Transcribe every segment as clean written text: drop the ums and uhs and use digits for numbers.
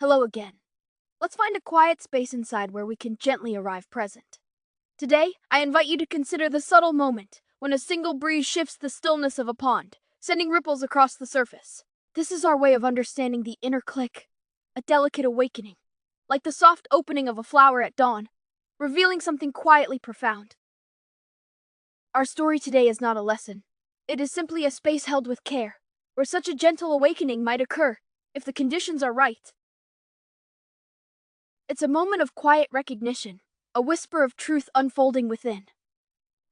Hello again. Let's find a quiet space inside where we can gently arrive present. Today, I invite you to consider the subtle moment when a single breeze shifts the stillness of a pond, sending ripples across the surface. This is our way of understanding the inner click, a delicate awakening, like the soft opening of a flower at dawn, revealing something quietly profound. Our story today is not a lesson. It is simply a space held with care, where such a gentle awakening might occur if the conditions are right. It's a moment of quiet recognition, a whisper of truth unfolding within.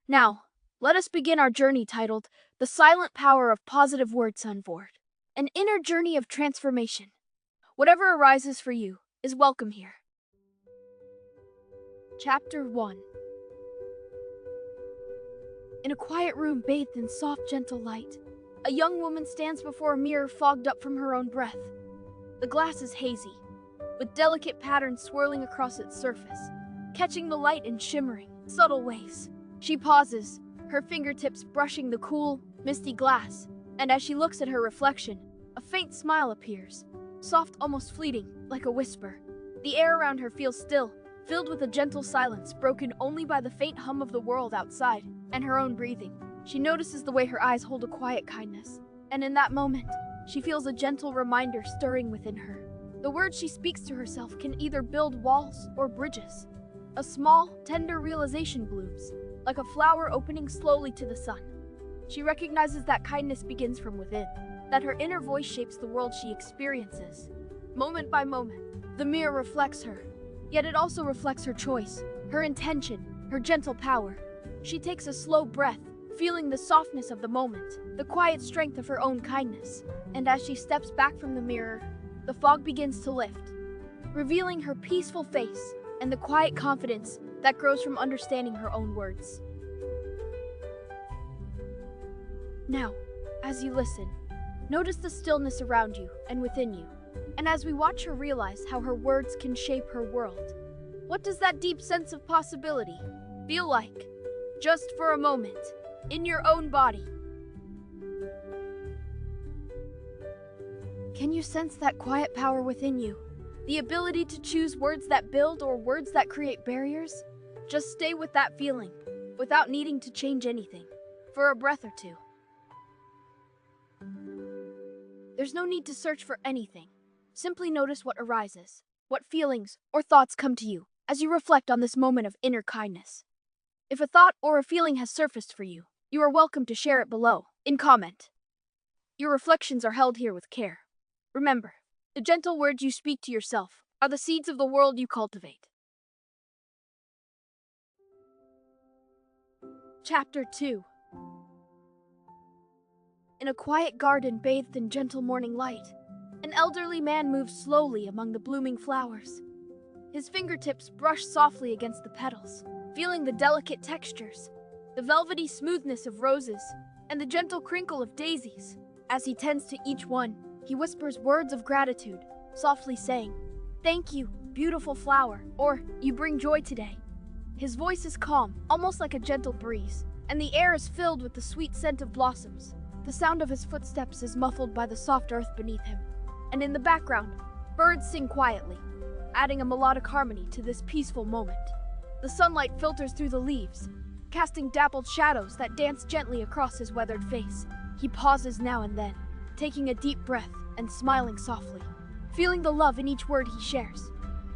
Now, let us begin our journey titled The Silent Power of Positive Words Unboard, an inner journey of transformation. Whatever arises for you is welcome here. Chapter 1. In a quiet room bathed in soft, gentle light, a young woman stands before a mirror fogged up from her own breath. The glass is hazy, with delicate patterns swirling across its surface, catching the light in shimmering, subtle ways. She pauses, her fingertips brushing the cool, misty glass, and as she looks at her reflection, a faint smile appears, soft, almost fleeting, like a whisper. The air around her feels still, filled with a gentle silence broken only by the faint hum of the world outside and her own breathing. She notices the way her eyes hold a quiet kindness, and in that moment, she feels a gentle reminder stirring within her. The words she speaks to herself can either build walls or bridges. A small, tender realization blooms, like a flower opening slowly to the sun. She recognizes that kindness begins from within, that her inner voice shapes the world she experiences. Moment by moment, the mirror reflects her, yet it also reflects her choice, her intention, her gentle power. She takes a slow breath, feeling the softness of the moment, the quiet strength of her own kindness. And as she steps back from the mirror, the fog begins to lift, revealing her peaceful face and the quiet confidence that grows from understanding her own words. Now, as you listen, notice the stillness around you and within you. And as we watch her realize how her words can shape her world, what does that deep sense of possibility feel like? Just for a moment, in your own body. Can you sense that quiet power within you? The ability to choose words that build or words that create barriers? Just stay with that feeling, without needing to change anything, for a breath or two. There's no need to search for anything. Simply notice what arises, what feelings or thoughts come to you as you reflect on this moment of inner kindness. If a thought or a feeling has surfaced for you, you are welcome to share it below, in comment. Your reflections are held here with care. Remember, the gentle words you speak to yourself are the seeds of the world you cultivate. Chapter 2. In a quiet garden bathed in gentle morning light, an elderly man moves slowly among the blooming flowers. His fingertips brush softly against the petals, feeling the delicate textures, the velvety smoothness of roses, and the gentle crinkle of daisies. As he tends to each one, he whispers words of gratitude, softly saying, "Thank you, beautiful flower," or "You bring joy today." His voice is calm, almost like a gentle breeze, and the air is filled with the sweet scent of blossoms. The sound of his footsteps is muffled by the soft earth beneath him, and in the background, birds sing quietly, adding a melodic harmony to this peaceful moment. The sunlight filters through the leaves, casting dappled shadows that dance gently across his weathered face. He pauses now and then, taking a deep breath and smiling softly, feeling the love in each word he shares.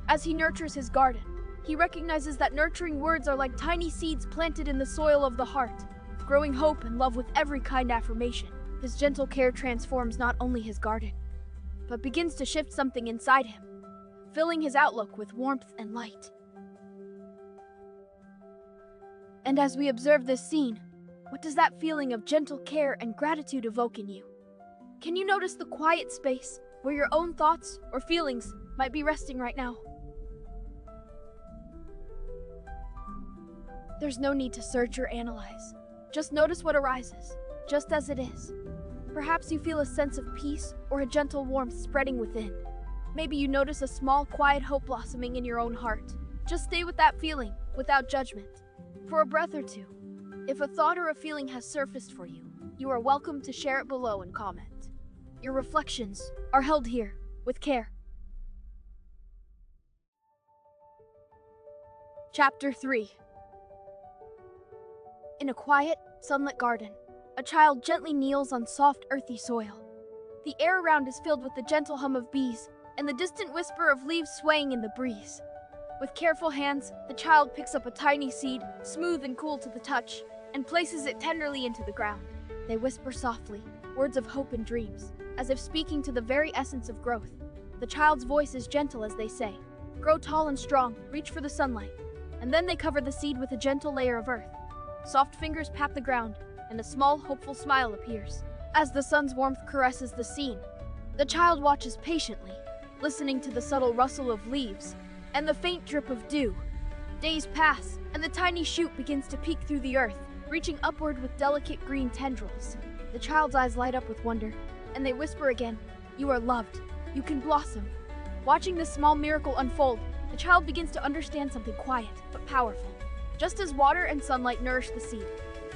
As he nurtures his garden, he recognizes that nurturing words are like tiny seeds planted in the soil of the heart, growing hope and love with every kind affirmation. His gentle care transforms not only his garden, but begins to shift something inside him, filling his outlook with warmth and light. And as we observe this scene, what does that feeling of gentle care and gratitude evoke in you? Can you notice the quiet space where your own thoughts or feelings might be resting right now? There's no need to search or analyze. Just notice what arises, just as it is. Perhaps you feel a sense of peace or a gentle warmth spreading within. Maybe you notice a small, quiet hope blossoming in your own heart. Just stay with that feeling, without judgment, for a breath or two. If a thought or a feeling has surfaced for you, you are welcome to share it below and comment. Your reflections are held here with care. Chapter 3. In a quiet, sunlit garden, a child gently kneels on soft, earthy soil. The air around is filled with the gentle hum of bees and the distant whisper of leaves swaying in the breeze. With careful hands, the child picks up a tiny seed, smooth and cool to the touch, and places it tenderly into the ground. They whisper softly, words of hope and dreams, as if speaking to the very essence of growth. The child's voice is gentle as they say, "Grow tall and strong, reach for the sunlight." And then they cover the seed with a gentle layer of earth. Soft fingers pat the ground, and a small, hopeful smile appears. As the sun's warmth caresses the scene, the child watches patiently, listening to the subtle rustle of leaves and the faint drip of dew. Days pass, and the tiny shoot begins to peek through the earth, reaching upward with delicate green tendrils. The child's eyes light up with wonder, and they whisper again, "You are loved. You can blossom." Watching this small miracle unfold, the child begins to understand something quiet but powerful. Just as water and sunlight nourish the seed,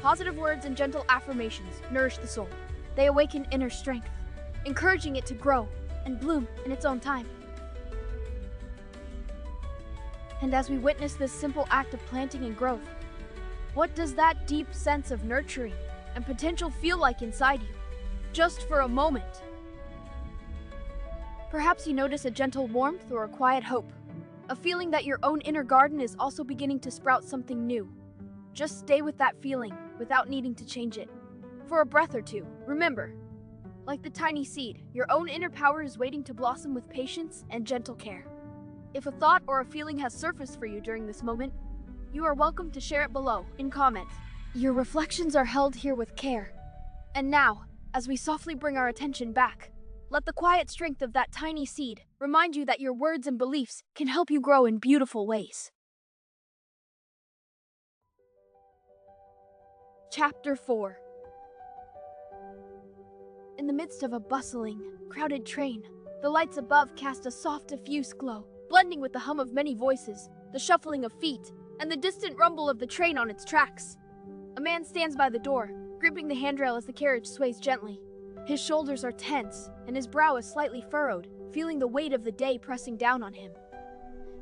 positive words and gentle affirmations nourish the soul. They awaken inner strength, encouraging it to grow and bloom in its own time. And as we witness this simple act of planting and growth, what does that deep sense of nurturing and potential feel like inside you? Just for a moment. Perhaps you notice a gentle warmth or a quiet hope, a feeling that your own inner garden is also beginning to sprout something new. Just stay with that feeling without needing to change it. For a breath or two, remember, like the tiny seed, your own inner power is waiting to blossom with patience and gentle care. If a thought or a feeling has surfaced for you during this moment, you are welcome to share it below in comment. Your reflections are held here with care. And now, as we softly bring our attention back, let the quiet strength of that tiny seed remind you that your words and beliefs can help you grow in beautiful ways. Chapter 4. In the midst of a bustling, crowded train, the lights above cast a soft, diffuse glow, blending with the hum of many voices, the shuffling of feet, and the distant rumble of the train on its tracks. A man stands by the door, gripping the handrail as the carriage sways gently. His shoulders are tense, and his brow is slightly furrowed, feeling the weight of the day pressing down on him.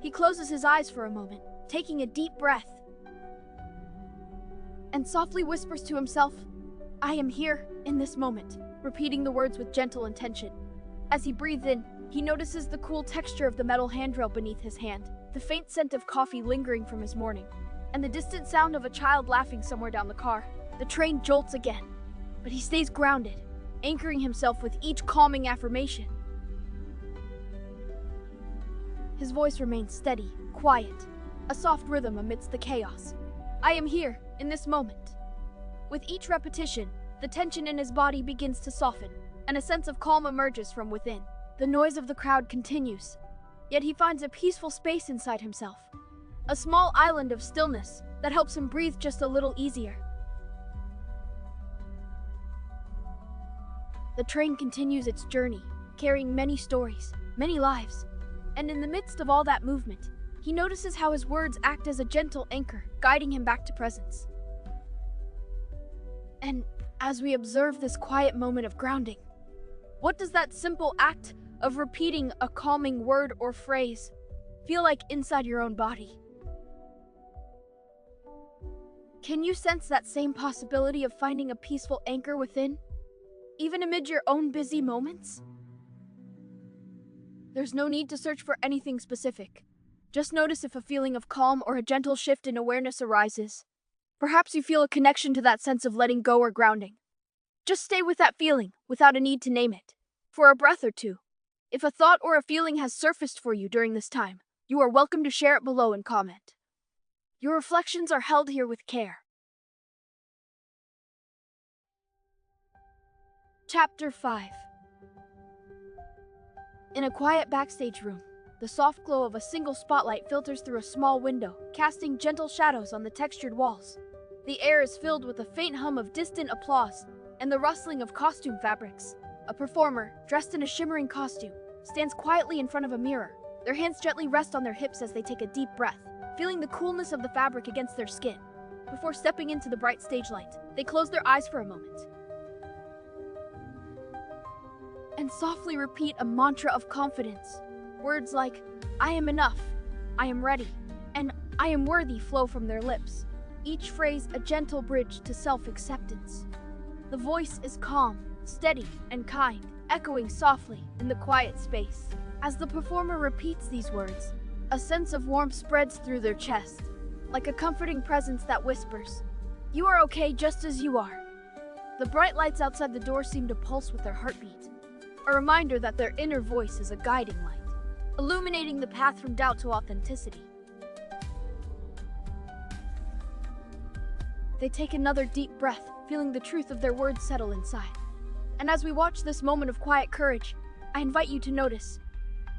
He closes his eyes for a moment, taking a deep breath, and softly whispers to himself, "I am here, in this moment," repeating the words with gentle intention. As he breathes in, he notices the cool texture of the metal handrail beneath his hand, the faint scent of coffee lingering from his morning, and the distant sound of a child laughing somewhere down the car. The train jolts again, but he stays grounded, anchoring himself with each calming affirmation. His voice remains steady, quiet, a soft rhythm amidst the chaos. "I am here, in this moment." With each repetition, the tension in his body begins to soften, and a sense of calm emerges from within. The noise of the crowd continues, yet he finds a peaceful space inside himself, a small island of stillness that helps him breathe just a little easier. The train continues its journey, carrying many stories, many lives, and in the midst of all that movement, he notices how his words act as a gentle anchor, guiding him back to presence. And as we observe this quiet moment of grounding, what does that simple act of repeating a calming word or phrase feel like inside your own body? Can you sense that same possibility of finding a peaceful anchor within, even amid your own busy moments? There's no need to search for anything specific. Just notice if a feeling of calm or a gentle shift in awareness arises. Perhaps you feel a connection to that sense of letting go or grounding. Just stay with that feeling, without a need to name it, for a breath or two. If a thought or a feeling has surfaced for you during this time, you are welcome to share it below in comment. Your reflections are held here with care. Chapter 5. In a quiet backstage room, the soft glow of a single spotlight filters through a small window, casting gentle shadows on the textured walls. The air is filled with a faint hum of distant applause and the rustling of costume fabrics. A performer, dressed in a shimmering costume, stands quietly in front of a mirror. Their hands gently rest on their hips as they take a deep breath, feeling the coolness of the fabric against their skin. Before stepping into the bright stage light, they close their eyes for a moment and softly repeat a mantra of confidence. Words like, "I am enough," "I am ready," and "I am worthy" flow from their lips, each phrase a gentle bridge to self-acceptance. The voice is calm, steady, and kind, echoing softly in the quiet space. As the performer repeats these words, a sense of warmth spreads through their chest, like a comforting presence that whispers, "You are okay just as you are." The bright lights outside the door seem to pulse with their heartbeat, a reminder that their inner voice is a guiding light, illuminating the path from doubt to authenticity. They take another deep breath, feeling the truth of their words settle inside. And as we watch this moment of quiet courage, I invite you to notice,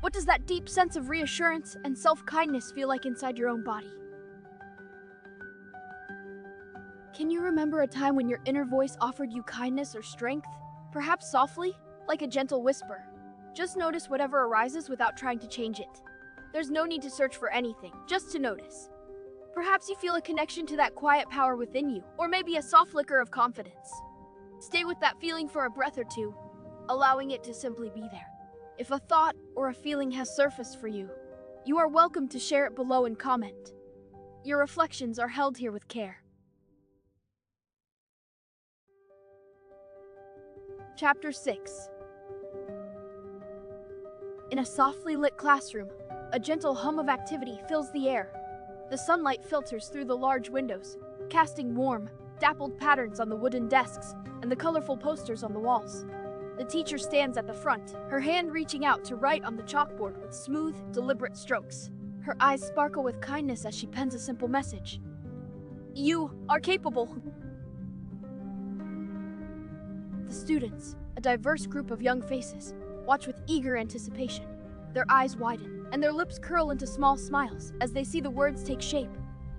what does that deep sense of reassurance and self-kindness feel like inside your own body? Can you remember a time when your inner voice offered you kindness or strength? Perhaps softly, like a gentle whisper. Just notice whatever arises without trying to change it. There's no need to search for anything, just to notice. Perhaps you feel a connection to that quiet power within you, or maybe a soft flicker of confidence. Stay with that feeling for a breath or two, allowing it to simply be there. If a thought or a feeling has surfaced for you, you are welcome to share it below and comment. Your reflections are held here with care. Chapter 6. In a softly lit classroom, a gentle hum of activity fills the air. The sunlight filters through the large windows, casting warm, dappled patterns on the wooden desks and the colorful posters on the walls. The teacher stands at the front, her hand reaching out to write on the chalkboard with smooth, deliberate strokes. Her eyes sparkle with kindness as she pens a simple message. "You are capable." The students, a diverse group of young faces, watch with eager anticipation. Their eyes widen, and their lips curl into small smiles as they see the words take shape.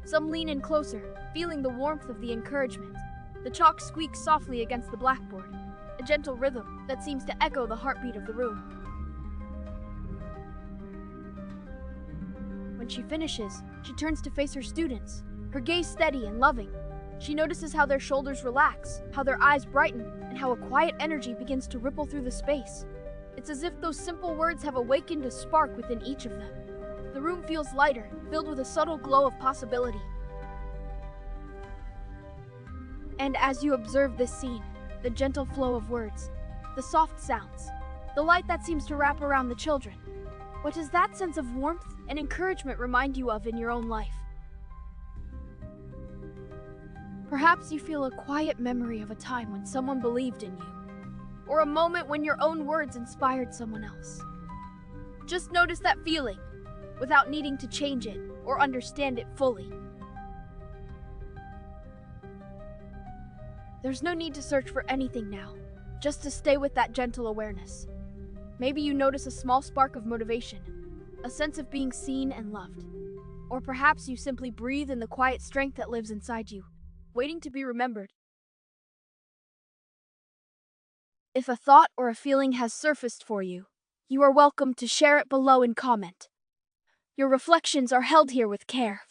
Some lean in closer, feeling the warmth of the encouragement. The chalk squeaks softly against the blackboard, a gentle rhythm that seems to echo the heartbeat of the room. When she finishes, she turns to face her students, her gaze steady and loving. She notices how their shoulders relax, how their eyes brighten, and how a quiet energy begins to ripple through the space. It's as if those simple words have awakened a spark within each of them. The room feels lighter, filled with a subtle glow of possibility. And as you observe this scene, the gentle flow of words, the soft sounds, the light that seems to wrap around the children, what does that sense of warmth and encouragement remind you of in your own life? Perhaps you feel a quiet memory of a time when someone believed in you, or a moment when your own words inspired someone else. Just notice that feeling, without needing to change it or understand it fully. There's no need to search for anything now, just to stay with that gentle awareness. Maybe you notice a small spark of motivation, a sense of being seen and loved. Or perhaps you simply breathe in the quiet strength that lives inside you, waiting to be remembered. If a thought or a feeling has surfaced for you, you are welcome to share it below and comment. Your reflections are held here with care.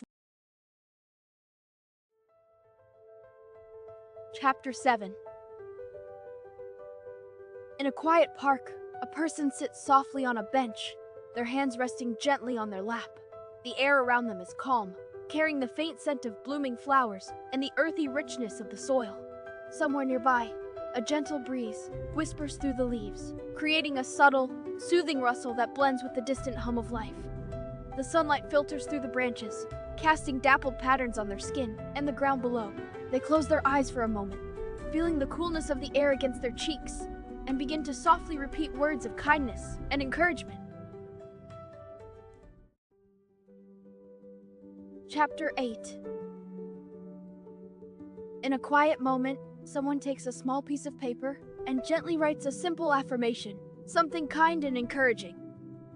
Chapter 7. In a quiet park, a person sits softly on a bench, their hands resting gently on their lap. The air around them is calm, carrying the faint scent of blooming flowers and the earthy richness of the soil. Somewhere nearby, a gentle breeze whispers through the leaves, creating a subtle, soothing rustle that blends with the distant hum of life. The sunlight filters through the branches, casting dappled patterns on their skin and the ground below. They close their eyes for a moment, feeling the coolness of the air against their cheeks, and begin to softly repeat words of kindness and encouragement. Chapter 8. In a quiet moment, someone takes a small piece of paper and gently writes a simple affirmation, something kind and encouraging.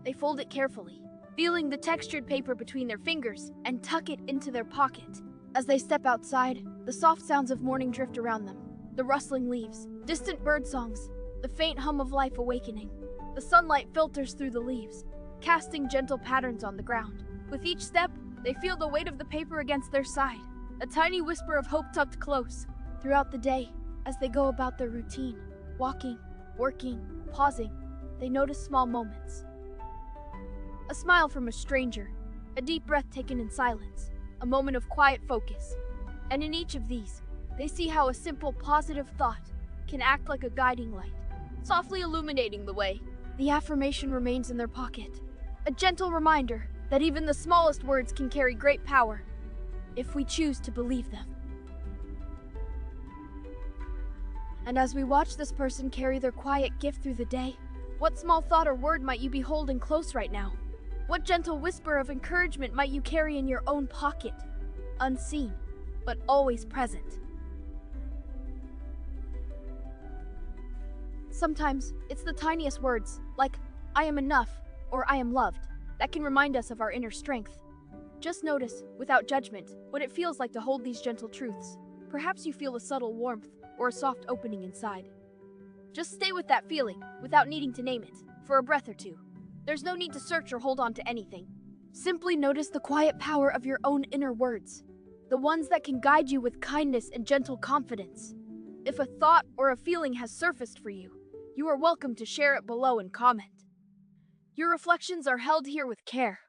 They fold it carefully, feeling the textured paper between their fingers, and tuck it into their pocket. As they step outside, the soft sounds of morning drift around them, the rustling leaves, distant bird songs, the faint hum of life awakening. The sunlight filters through the leaves, casting gentle patterns on the ground. With each step, they feel the weight of the paper against their side, a tiny whisper of hope tucked close. Throughout the day, as they go about their routine, walking, working, pausing, they notice small moments. A smile from a stranger, a deep breath taken in silence, a moment of quiet focus. And in each of these, they see how a simple positive thought can act like a guiding light, softly illuminating the way. The affirmation remains in their pocket, a gentle reminder that even the smallest words can carry great power if we choose to believe them. And as we watch this person carry their quiet gift through the day, what small thought or word might you be holding close right now? What gentle whisper of encouragement might you carry in your own pocket, unseen, but always present? Sometimes it's the tiniest words, like "I am enough" or "I am loved," that can remind us of our inner strength. Just notice, without judgment, what it feels like to hold these gentle truths. Perhaps you feel a subtle warmth or a soft opening inside. Just stay with that feeling, without needing to name it, for a breath or two. There's no need to search or hold on to anything. Simply notice the quiet power of your own inner words, the ones that can guide you with kindness and gentle confidence. If a thought or a feeling has surfaced for you, you are welcome to share it below and comment. Your reflections are held here with care,